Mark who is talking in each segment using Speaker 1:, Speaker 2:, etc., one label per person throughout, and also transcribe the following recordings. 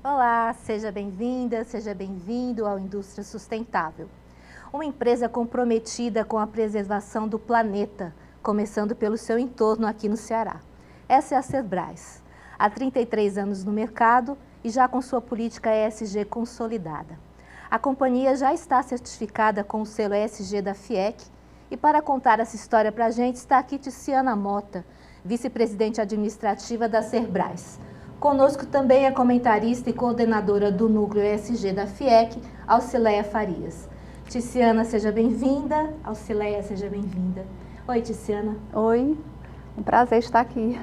Speaker 1: Olá, seja bem-vinda, seja bem-vindo ao Indústria Sustentável. Uma empresa comprometida com a preservação do planeta, começando pelo seu entorno aqui no Ceará. Essa é a Serbras, há 33 anos no mercado e já com sua política ESG consolidada. A companhia já está certificada com o selo ESG da FIEC e para contar essa história para a gente está aqui Ticiana Mota, vice-presidente administrativa da Serbras. Conosco também é comentarista e coordenadora do Núcleo ESG da FIEC, Alcileia Farias. Ticiana, seja bem-vinda. Alcileia, seja bem-vinda. Oi, Ticiana.
Speaker 2: Oi, um prazer estar aqui.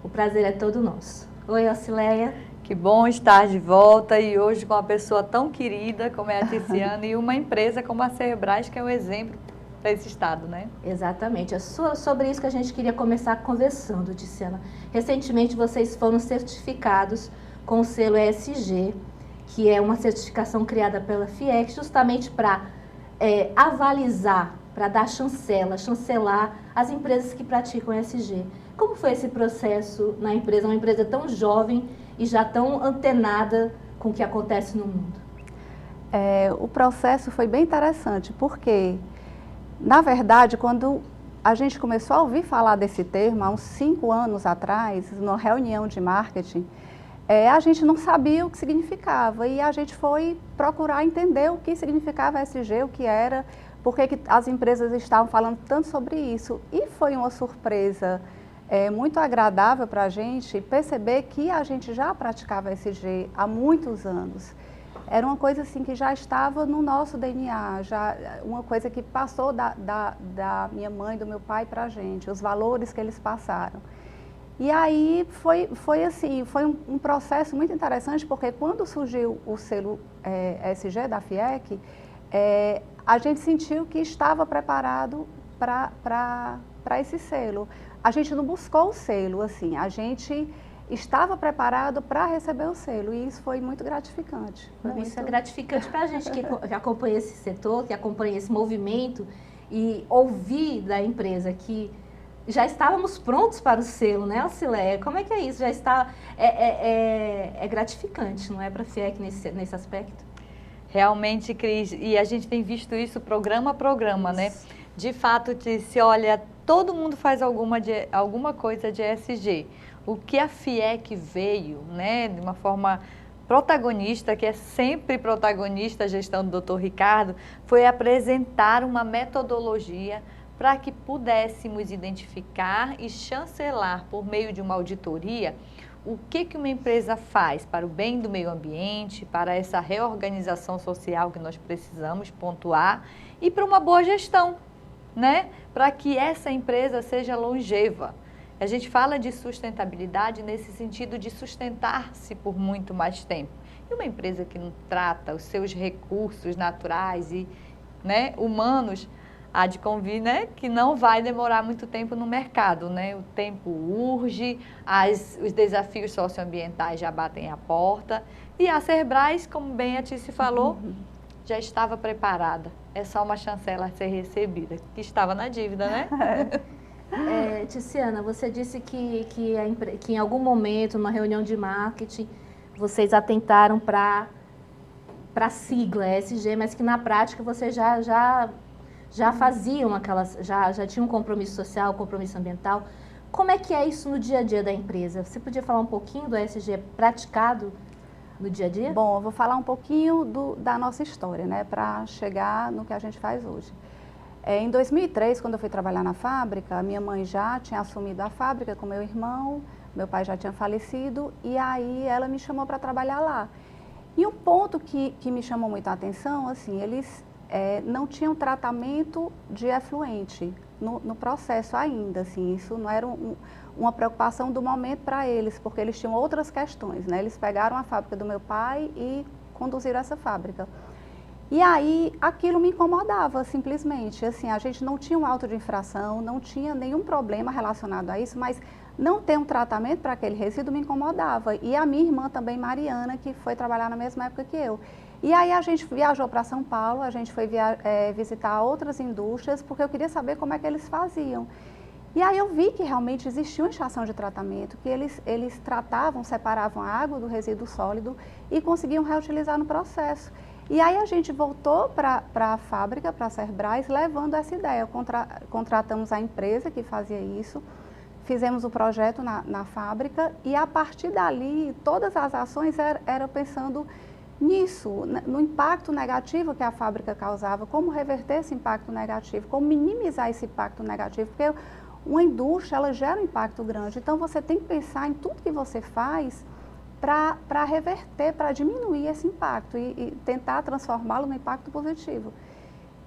Speaker 1: O prazer é todo nosso. Oi, Alcileia.
Speaker 3: Que bom estar de volta e hoje com uma pessoa tão querida como é a Ticiana e uma empresa como a Serbras, que é um exemplo para esse estado, né?
Speaker 1: Exatamente. É sobre isso que a gente queria começar conversando, Ticiana. Recentemente vocês foram certificados com o selo ESG, que é uma certificação criada pela FIEC justamente para avalizar, para dar chancelar as empresas que praticam ESG. Como foi esse processo na empresa, uma empresa tão jovem e já tão antenada com o que acontece no mundo?
Speaker 2: O processo foi bem interessante, porque, na verdade, quando a gente começou a ouvir falar desse termo, há uns 5 anos atrás, numa reunião de marketing, a gente não sabia o que significava e a gente foi procurar entender o que significava ESG, o que era, por que as empresas estavam falando tanto sobre isso. E foi uma surpresa muito agradável para a gente perceber que a gente já praticava ESG há muitos anos. Era uma coisa assim que já estava no nosso DNA, já uma coisa que passou da minha mãe, do meu pai para a gente, os valores que eles passaram. E aí foi um processo muito interessante, porque quando surgiu o selo ESG da FIEC, a gente sentiu que estava preparado para esse selo. A gente não buscou o selo, assim, a gente estava preparado para receber o selo e isso foi muito gratificante.
Speaker 1: Isso é gratificante para a gente que acompanha esse setor, que acompanha esse movimento e ouvir da empresa que já estávamos prontos para o selo, né, Alcileia? Como é que é isso? Já está, é gratificante, não é, para a FIEC nesse aspecto?
Speaker 3: Realmente, Cris, e a gente tem visto isso programa a programa, né? De fato, se olha, todo mundo faz alguma coisa de ESG. O que a FIEC veio, né, de uma forma protagonista, que é sempre protagonista a gestão do Dr. Ricardo, foi apresentar uma metodologia para que pudéssemos identificar e chancelar por meio de uma auditoria o que uma empresa faz para o bem do meio ambiente, para essa reorganização social que nós precisamos pontuar e para uma boa gestão, né? Para que essa empresa seja longeva. A gente fala de sustentabilidade nesse sentido de sustentar-se por muito mais tempo. E uma empresa que não trata os seus recursos naturais e, né, humanos, há de convir, né, que não vai demorar muito tempo no mercado, né? O tempo urge, os desafios socioambientais já batem à porta e a Serbras, como bem a Tici falou, já estava preparada. É só uma chancela a ser recebida, que estava na dívida, né?
Speaker 1: Ticiana, você disse que em algum momento, numa reunião de marketing, vocês atentaram para a sigla ESG, mas que na prática vocês já faziam já tinham um compromisso social, um compromisso ambiental. Como é que é isso no dia a dia da empresa? Você podia falar um pouquinho do ESG praticado no dia a dia?
Speaker 2: Bom, eu vou falar um pouquinho da nossa história, né, para chegar no que a gente faz hoje. Em 2003, quando eu fui trabalhar na fábrica, minha mãe já tinha assumido a fábrica com meu irmão, meu pai já tinha falecido, e aí ela me chamou para trabalhar lá. E um ponto que me chamou muito a atenção, assim, eles não tinham tratamento de efluente no processo ainda, assim, isso não era uma preocupação do momento para eles, porque eles tinham outras questões, né? Eles pegaram a fábrica do meu pai e conduziram essa fábrica. E aí, aquilo me incomodava, simplesmente, assim, a gente não tinha um auto de infração, não tinha nenhum problema relacionado a isso, mas não ter um tratamento para aquele resíduo me incomodava. E a minha irmã também, Mariana, que foi trabalhar na mesma época que eu. E aí a gente viajou para São Paulo, a gente foi visitar outras indústrias, porque eu queria saber como é que eles faziam. E aí eu vi que realmente existia uma estação de tratamento, que eles tratavam, separavam a água do resíduo sólido e conseguiam reutilizar no processo. E aí a gente voltou para a fábrica, para a Cerbrais, levando essa ideia. Contratamos a empresa que fazia isso, fizemos o projeto na fábrica e a partir dali todas as ações eram pensando nisso, no impacto negativo que a fábrica causava, como reverter esse impacto negativo, como minimizar esse impacto negativo, porque uma indústria, ela gera um impacto grande, então você tem que pensar em tudo que você faz para reverter, para diminuir esse impacto e tentar transformá-lo no impacto positivo.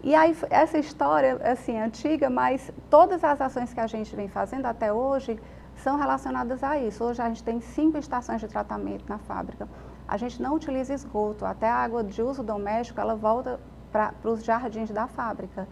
Speaker 2: E aí, essa história, assim, antiga, mas todas as ações que a gente vem fazendo até hoje são relacionadas a isso. Hoje a gente tem 5 estações de tratamento na fábrica. A gente não utiliza esgoto, até a água de uso doméstico, ela volta para os jardins da fábrica.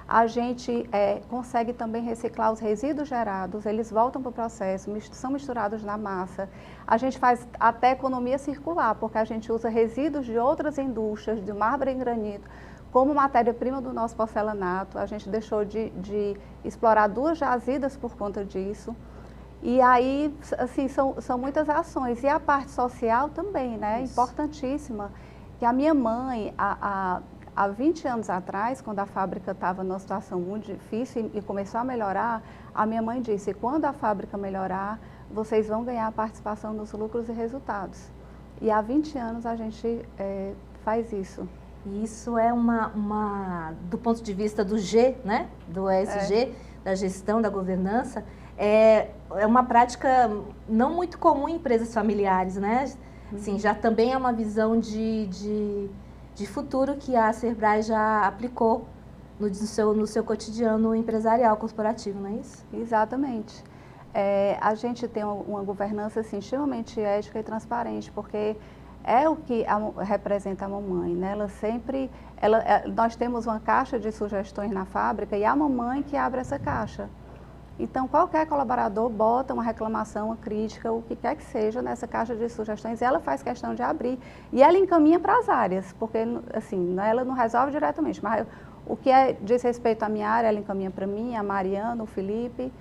Speaker 2: A gente consegue também reciclar os resíduos gerados, eles voltam para o processo, são misturados na massa. A gente faz até economia circular, porque a gente usa resíduos de outras indústrias, de mármore e granito, como matéria-prima do nosso porcelanato. A gente deixou de explorar 2 jazidas por conta disso. E aí, assim, são muitas ações. E a parte social também, né? Isso. Importantíssima. Que a minha mãe, há 20 anos atrás, quando a fábrica estava numa situação muito difícil e começou a melhorar, a minha mãe disse, quando a fábrica melhorar, vocês vão ganhar a participação nos lucros e resultados. E há 20 anos a gente faz isso.
Speaker 1: Isso é do ponto de vista do G, né? Do ESG, da gestão, da governança, é uma prática não muito comum em empresas familiares, né? Assim, já também é uma visão de futuro que a Cerbrais já aplicou no seu cotidiano empresarial, corporativo, não é isso?
Speaker 2: Exatamente. A gente tem uma governança assim, extremamente ética e transparente, porque é o que representa a mamãe, né? Nós temos uma caixa de sugestões na fábrica e é a mamãe que abre essa caixa. Então, qualquer colaborador bota uma reclamação, uma crítica, o que quer que seja nessa caixa de sugestões, e ela faz questão de abrir. E ela encaminha para as áreas, porque, assim, ela não resolve diretamente, mas o que diz respeito à minha área, ela encaminha para mim, a Mariana, o Felipe.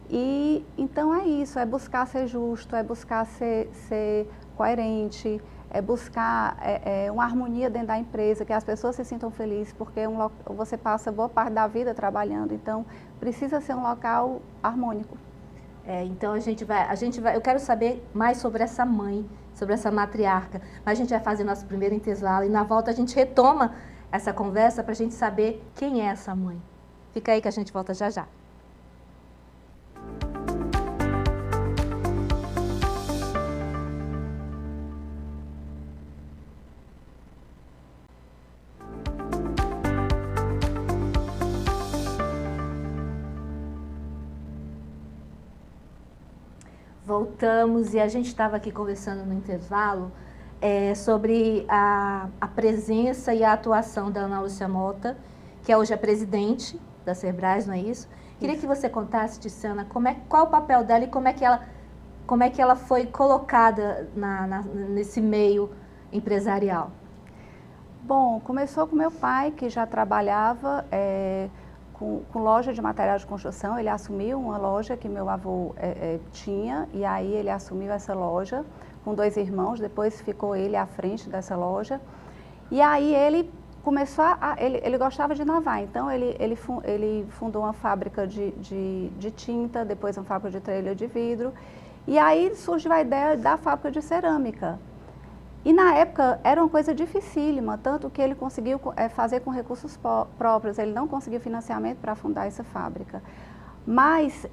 Speaker 2: E, então, é isso, é buscar ser justo, é buscar ser coerente, é buscar uma harmonia dentro da empresa, que as pessoas se sintam felizes, porque você passa boa parte da vida trabalhando, então precisa ser um local harmônico.
Speaker 1: Então eu quero saber mais sobre essa mãe, sobre essa matriarca, mas a gente vai fazer nosso primeiro intervalo e na volta a gente retoma essa conversa para a gente saber quem é essa mãe. Fica aí que a gente volta já já. Voltamos e a gente estava aqui conversando no intervalo sobre a presença e a atuação da Ana Lúcia Mota, que é hoje a presidente da Cerbrais, não é isso? Queria que você contasse, Tiziana, qual o papel dela e como é que ela foi colocada nesse meio empresarial.
Speaker 2: Bom, começou com meu pai, que já trabalhava com loja de material de construção. Ele assumiu uma loja que meu avô tinha, e aí ele assumiu essa loja com 2 irmãos, depois ficou ele à frente dessa loja. E aí ele começou ele gostava de inovar, então ele fundou uma fábrica de tinta, depois uma fábrica de trelha de vidro, e aí surgiu a ideia da fábrica de cerâmica. E na época era uma coisa dificílima, tanto que ele conseguiu fazer com recursos próprios, ele não conseguiu financiamento para fundar essa fábrica. Mas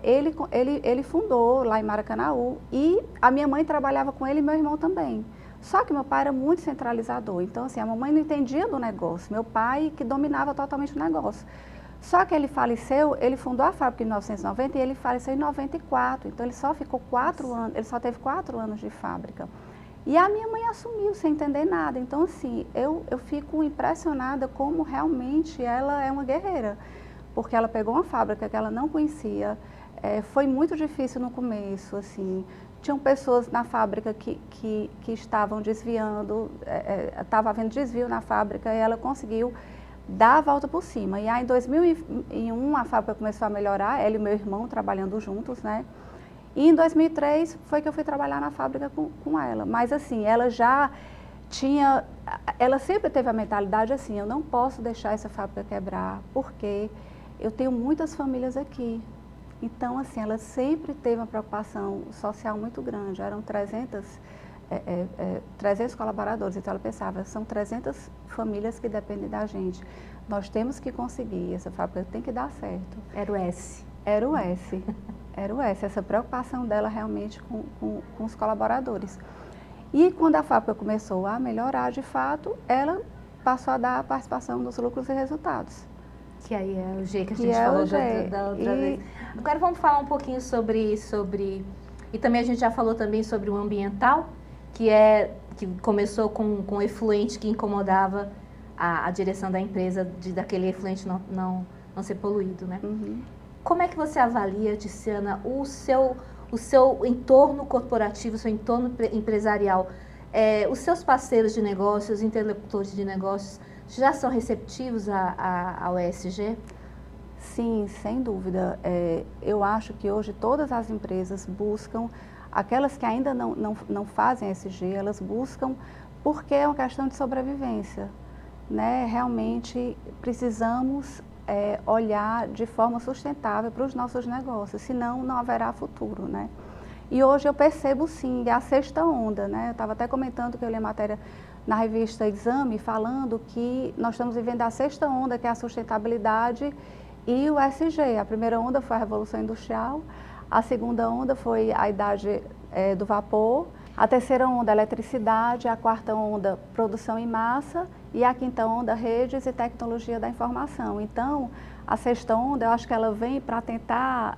Speaker 2: ele fundou lá em Maracanaú e a minha mãe trabalhava com ele e meu irmão também. Só que meu pai era muito centralizador, então assim, a mamãe não entendia do negócio, meu pai que dominava totalmente o negócio. Só que ele faleceu, ele fundou a fábrica em 1990 e ele faleceu em 94, então ele só ficou 4 anos, ele só teve 4 anos de fábrica. E a minha mãe assumiu sem entender nada. Então, assim, eu fico impressionada como realmente ela é uma guerreira. Porque ela pegou uma fábrica que ela não conhecia, foi muito difícil no começo, assim. Tinham pessoas na fábrica que estavam desviando, estava havendo desvio na fábrica e ela conseguiu dar a volta por cima. E aí, em 2001, a fábrica começou a melhorar, ela e meu irmão trabalhando juntos, né? E em 2003 foi que eu fui trabalhar na fábrica com ela. Mas assim, ela já tinha, ela sempre teve a mentalidade assim, eu não posso deixar essa fábrica quebrar, porque eu tenho muitas famílias aqui. Então, assim, ela sempre teve uma preocupação social muito grande, eram 300 colaboradores, então ela pensava, são 300 famílias que dependem da gente, nós temos que conseguir, essa fábrica tem que dar certo.
Speaker 1: Era o S.
Speaker 2: Era o S, era o S, essa preocupação dela realmente com os colaboradores. E quando a fábrica começou a melhorar, de fato, ela passou a dar a participação dos lucros e resultados.
Speaker 1: Que aí é o G que a gente falou da outra vez. Agora vamos falar um pouquinho sobre... E também a gente já falou também sobre o ambiental, que começou com o efluente que incomodava a direção da empresa, daquele efluente não ser poluído, né?
Speaker 2: Uhum.
Speaker 1: Como é que você avalia, Tiziana, o seu entorno corporativo, o seu entorno empresarial? Os seus parceiros de negócios, os interlocutores de negócios, já são receptivos ao ESG?
Speaker 2: Sim, sem dúvida. Eu acho que hoje todas as empresas buscam, aquelas que ainda não fazem ESG, elas buscam porque é uma questão de sobrevivência, né? Realmente precisamos olhar de forma sustentável para os nossos negócios, senão não haverá futuro, né? E hoje eu percebo sim, é a sexta onda, né? Eu estava até comentando que eu li a matéria na revista Exame, falando que nós estamos vivendo a sexta onda, que é a sustentabilidade e o ESG. A primeira onda foi a Revolução Industrial, a segunda onda foi a idade do vapor, a terceira onda, a eletricidade, a quarta onda, produção em massa, e a quinta onda, redes e tecnologia da informação. Então, a sexta onda, eu acho que ela vem para tentar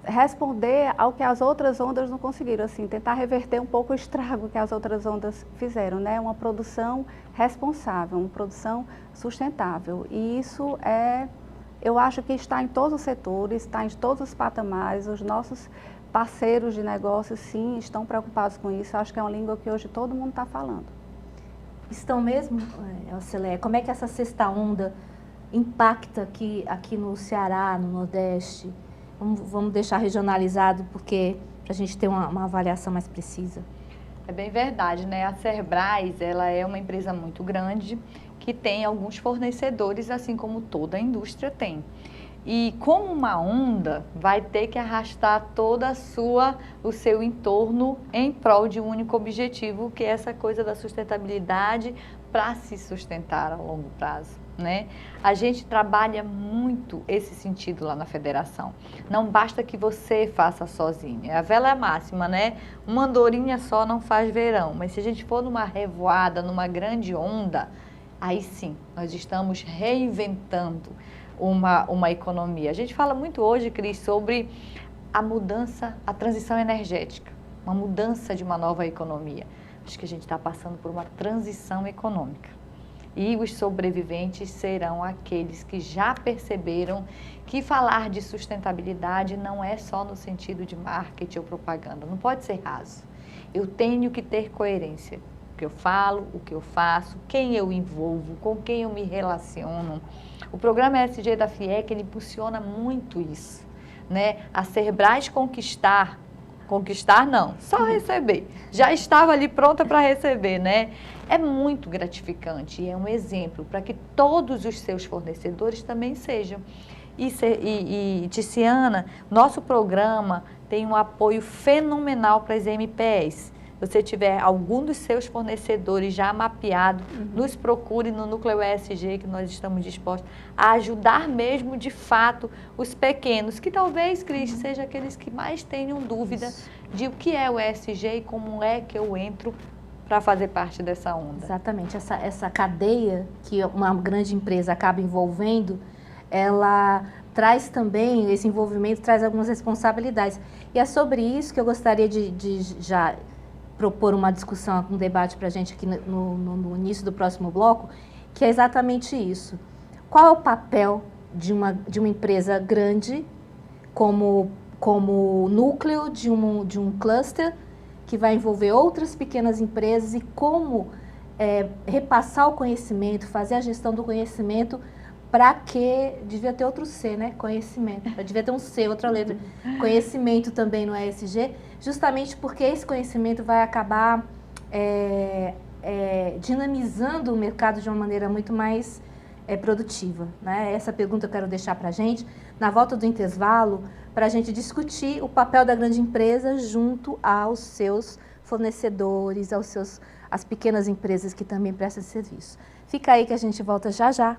Speaker 2: responder ao que as outras ondas não conseguiram, assim, tentar reverter um pouco o estrago que as outras ondas fizeram, né? Uma produção responsável, uma produção sustentável. E isso eu acho que está em todos os setores, está em todos os patamares, os nossos parceiros de negócios, sim, estão preocupados com isso. Acho que é uma língua que hoje todo mundo está falando.
Speaker 1: Estão mesmo, Elceleia? Como é que essa sexta onda impacta aqui no Ceará, no Nordeste? Vamos deixar regionalizado, porque para a gente ter uma avaliação mais precisa.
Speaker 3: É bem verdade, né? A Cerbras, ela é uma empresa muito grande, que tem alguns fornecedores, assim como toda a indústria tem. E como uma onda, vai ter que arrastar toda o seu entorno em prol de um único objetivo, que é essa coisa da sustentabilidade para se sustentar a longo prazo, né? A gente trabalha muito esse sentido lá na federação. Não basta que você faça sozinha. A velha máxima, né? Uma andorinha só não faz verão. Mas se a gente for numa revoada, numa grande onda, aí sim, nós estamos reinventando uma economia. A gente fala muito hoje, Cris, sobre a mudança, a transição energética, uma mudança de uma nova economia. Acho que a gente está passando por uma transição econômica. E os sobreviventes serão aqueles que já perceberam que falar de sustentabilidade não é só no sentido de marketing ou propaganda, não pode ser raso. Eu tenho que ter coerência. O que eu falo, o que eu faço, quem eu envolvo, com quem eu me relaciono. O programa ESG da FIEC, ele impulsiona muito isso, né? A Cerbras conquistar não, só receber. Já estava ali pronta para receber, né? É muito gratificante e é um exemplo para que todos os seus fornecedores também sejam. E Tiziana, nosso programa tem um apoio fenomenal para as MPS. Se você tiver algum dos seus fornecedores já mapeado, nos procure no Núcleo ESG, que nós estamos dispostos a ajudar mesmo, de fato, os pequenos, que talvez, Cris, seja aqueles que mais tenham dúvida de o que é o ESG e como é que eu entro para fazer parte dessa onda.
Speaker 1: Exatamente. Essa cadeia que uma grande empresa acaba envolvendo, ela traz também, esse envolvimento traz algumas responsabilidades. E é sobre isso que eu gostaria de já propor uma discussão, um debate para a gente aqui no início do próximo bloco, que é exatamente isso. Qual é o papel de uma empresa grande como núcleo de um cluster que vai envolver outras pequenas empresas e como repassar o conhecimento, fazer a gestão do conhecimento, para que devia ter outro C, né? Conhecimento. Devia ter um C, outra letra. Conhecimento também no ESG, justamente porque esse conhecimento vai acabar dinamizando o mercado de uma maneira muito mais produtiva, né? Essa pergunta eu quero deixar para a gente, na volta do intervalo, para a gente discutir o papel da grande empresa junto aos seus fornecedores, às pequenas empresas que também prestam serviço. Fica aí que a gente volta já já.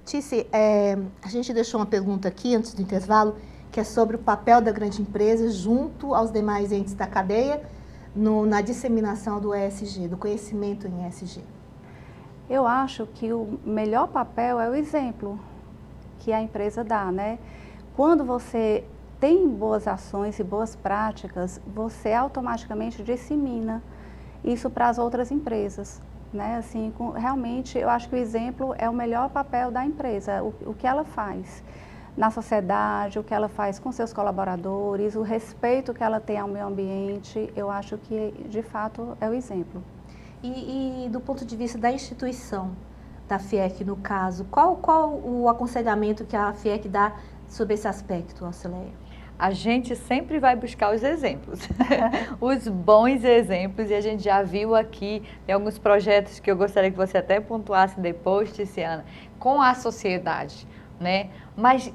Speaker 1: Tice, a gente deixou uma pergunta aqui antes do intervalo, que é sobre o papel da grande empresa junto aos demais entes da cadeia na disseminação do ESG, do conhecimento em ESG.
Speaker 2: Eu acho que o melhor papel é o exemplo que a empresa dá, né? Quando você tem boas ações e boas práticas, você automaticamente dissemina isso para as outras empresas. Né? Assim, realmente, eu acho que o exemplo é o melhor papel da empresa, o que ela faz na sociedade, o que ela faz com seus colaboradores, o respeito que ela tem ao meio ambiente, eu acho que, de fato, é o exemplo.
Speaker 1: E do ponto de vista da instituição, da FIEC, no caso, qual o aconselhamento que a FIEC dá sobre esse aspecto, Alcileia?
Speaker 3: A gente sempre vai buscar os exemplos, os bons exemplos, e a gente já viu aqui, tem alguns projetos que eu gostaria que você até pontuasse depois, Tiziana, com a sociedade, né? Mas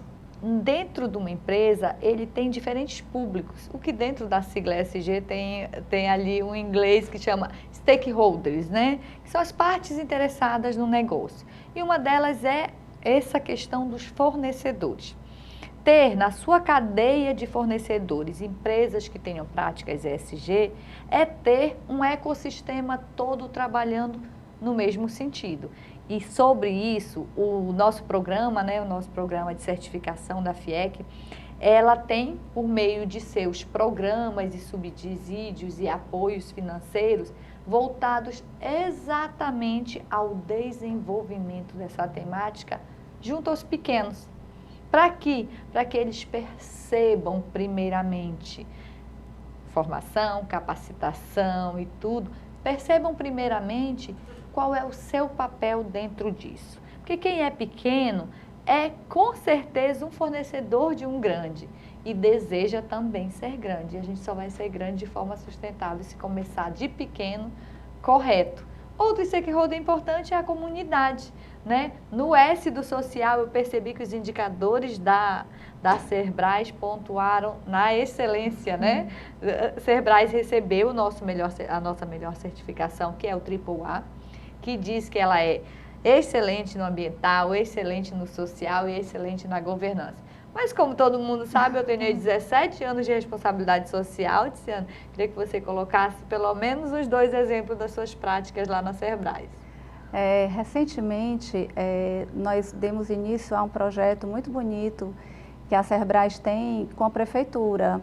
Speaker 3: dentro de uma empresa, ele tem diferentes públicos, o que dentro da sigla ESG tem ali um inglês que chama stakeholders, né? Que são as partes interessadas no negócio. E uma delas é essa questão dos fornecedores. Ter na sua cadeia de fornecedores empresas que tenham práticas ESG é ter um ecossistema todo trabalhando no mesmo sentido. E sobre isso, o nosso programa, né, o nosso programa de certificação da FIEC, ela tem, por meio de seus programas e subsídios e apoios financeiros, voltados exatamente ao desenvolvimento dessa temática junto aos pequenos. Para quê? Para que eles percebam primeiramente formação, capacitação e tudo, percebam primeiramente qual é o seu papel dentro disso. Porque quem é pequeno é com certeza um fornecedor de um grande e deseja também ser grande. E a gente só vai ser grande de forma sustentável se começar de pequeno, correto. Outro stakeholder importante é a comunidade. Né? No S do social, eu percebi que os indicadores da Cerbrais pontuaram na excelência, né? Cerbrais recebeu a nossa melhor certificação, que é o AAA, que diz que ela é excelente no ambiental, excelente no social e excelente na governança. Mas como todo mundo sabe, eu tenho 17 anos de responsabilidade social, Tiziana. Queria que você colocasse pelo menos os 2 exemplos das suas práticas lá na Cerbrais.
Speaker 2: Recentemente, nós demos início a um projeto muito bonito que a Cerbrais tem com a prefeitura.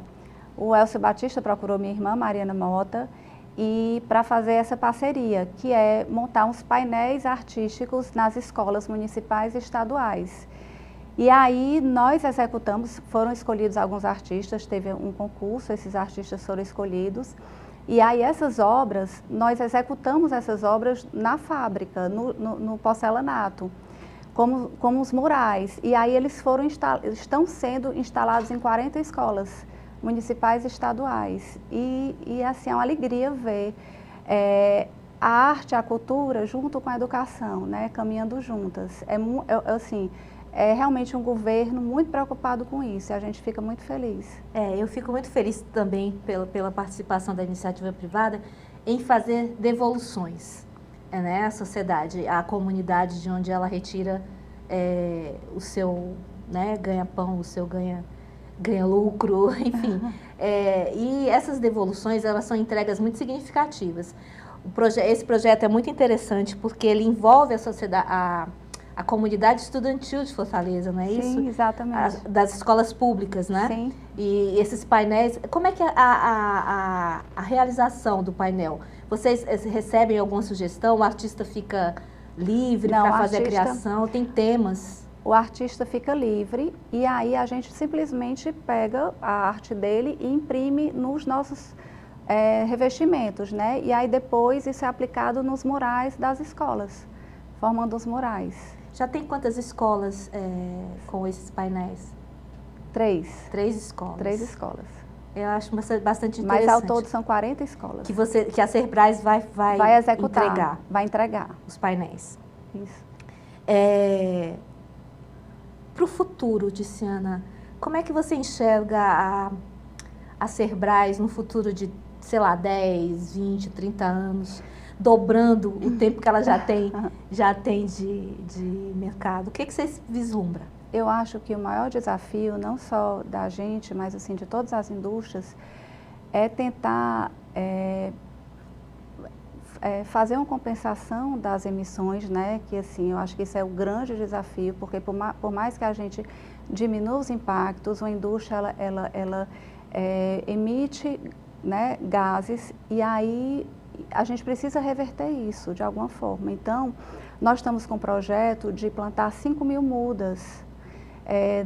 Speaker 2: O Elcio Batista procurou minha irmã, Mariana Mota, e para fazer essa parceria, que é montar uns painéis artísticos nas escolas municipais e estaduais. E aí nós executamos, foram escolhidos alguns artistas, teve um concurso, esses artistas foram escolhidos. E aí essas obras, nós executamos essas obras na fábrica, no porcelanato, como os murais. E aí eles estão sendo instalados em 40 escolas municipais e estaduais. E assim, é uma alegria ver a arte, a cultura junto com a educação, né, caminhando juntas. É realmente um governo muito preocupado com isso e a gente fica muito feliz.
Speaker 1: Eu fico muito feliz também pela participação da iniciativa privada em fazer devoluções, né, à sociedade, à comunidade de onde ela retira o seu, né, ganha-pão, o seu ganha lucro, enfim. E essas devoluções, elas são entregas muito significativas. Esse projeto é muito interessante porque ele envolve a a comunidade estudantil de Fortaleza, não é isso?
Speaker 2: Sim, exatamente.
Speaker 1: Das escolas públicas, né?
Speaker 2: Sim.
Speaker 1: E esses painéis, como é que é a realização do painel? Vocês recebem alguma sugestão? O artista fica livre para fazer a criação? Tem temas?
Speaker 2: O artista fica livre e aí a gente simplesmente pega a arte dele e imprime nos nossos revestimentos, né? E aí depois isso é aplicado nos murais das escolas, formando os murais.
Speaker 1: Já tem quantas escolas com esses painéis?
Speaker 2: 3.
Speaker 1: 3 escolas.
Speaker 2: 3 escolas.
Speaker 1: Eu acho bastante interessante.
Speaker 2: Mas ao todo são 40 escolas.
Speaker 1: Que a Cerbrais vai
Speaker 2: executar,
Speaker 1: entregar.
Speaker 2: Vai entregar.
Speaker 1: Os painéis.
Speaker 2: Isso.
Speaker 1: Para o futuro, Ticiana, como é que você enxerga a Cerbrais no futuro de, sei lá, 10, 20, 30 anos, dobrando o tempo que ela já tem de mercado? O que você vislumbra?
Speaker 2: Eu acho que o maior desafio, não só da gente, mas assim de todas as indústrias, é tentar fazer uma compensação das emissões, né? Que assim, eu acho que isso é o grande desafio, porque por mais que a gente diminua os impactos, a indústria ela emite, né, gases e aí a gente precisa reverter isso de alguma forma. Então, nós estamos com um projeto de plantar 5.000 mudas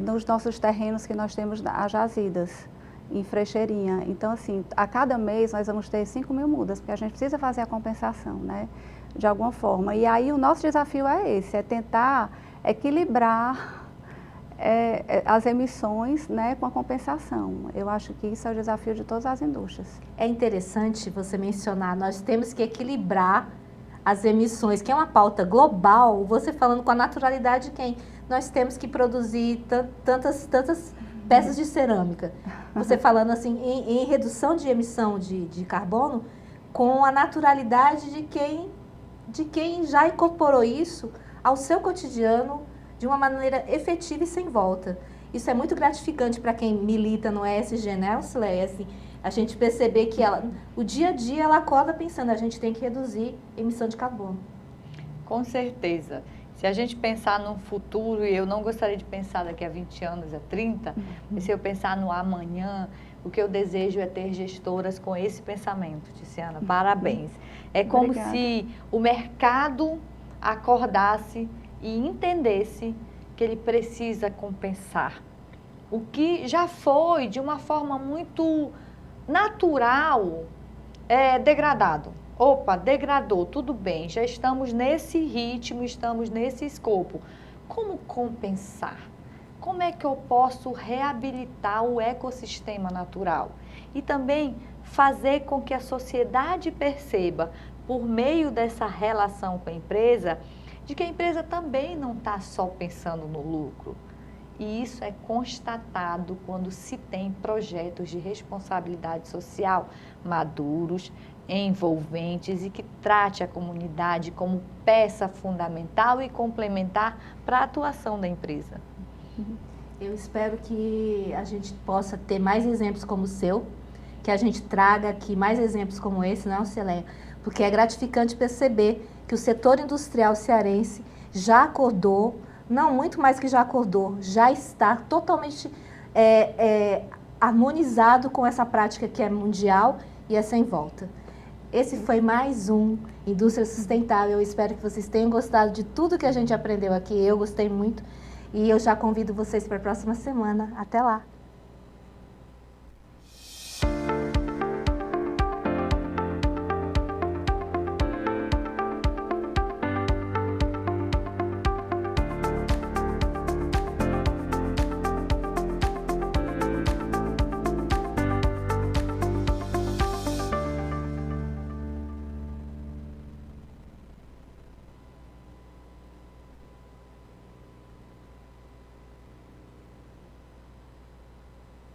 Speaker 2: nos nossos terrenos que nós temos as jazidas, em Frecheirinha. Então, assim, a cada mês nós vamos ter 5.000 mudas, porque a gente precisa fazer a compensação, né, de alguma forma. E aí o nosso desafio é esse, é tentar equilibrar as emissões, né, com a compensação. Eu acho que isso é o desafio de todas as indústrias.
Speaker 1: É interessante você mencionar, nós temos que equilibrar as emissões, que é uma pauta global, você falando com a naturalidade de quem? Nós temos que produzir tantas peças de cerâmica. Você falando assim, em redução de emissão de carbono, com a naturalidade de quem já incorporou isso ao seu cotidiano de uma maneira efetiva e sem volta. Isso é muito gratificante para quem milita no ESG, né, Cileia? Assim, a gente perceber que o dia a dia ela acorda pensando, a gente tem que reduzir a emissão de carbono.
Speaker 3: Com certeza. Se a gente pensar no futuro, e eu não gostaria de pensar daqui a 20 anos, a 30, mas se eu pensar no amanhã, o que eu desejo é ter gestoras com esse pensamento, Ticiana. Parabéns. É como
Speaker 2: Obrigada.
Speaker 3: Se o mercado acordasse e entendesse que ele precisa compensar. O que já foi, de uma forma muito natural, degradado. Opa, degradou, tudo bem, já estamos nesse ritmo, estamos nesse escopo. Como compensar? Como é que eu posso reabilitar o ecossistema natural? E também fazer com que a sociedade perceba, por meio dessa relação com a empresa, de que a empresa também não está só pensando no lucro. E isso é constatado quando se tem projetos de responsabilidade social maduros, envolventes e que trate a comunidade como peça fundamental e complementar para a atuação da empresa.
Speaker 1: Eu espero que a gente possa ter mais exemplos como o seu, que a gente traga aqui mais exemplos como esse, não é, Cileia? Porque é gratificante perceber que o setor industrial cearense já acordou, não muito mais que já acordou, já está totalmente harmonizado com essa prática que é mundial e é sem volta. Esse foi mais um Indústria Sustentável. Eu espero que vocês tenham gostado de tudo que a gente aprendeu aqui. Eu gostei muito e eu já convido vocês para a próxima semana. Até lá!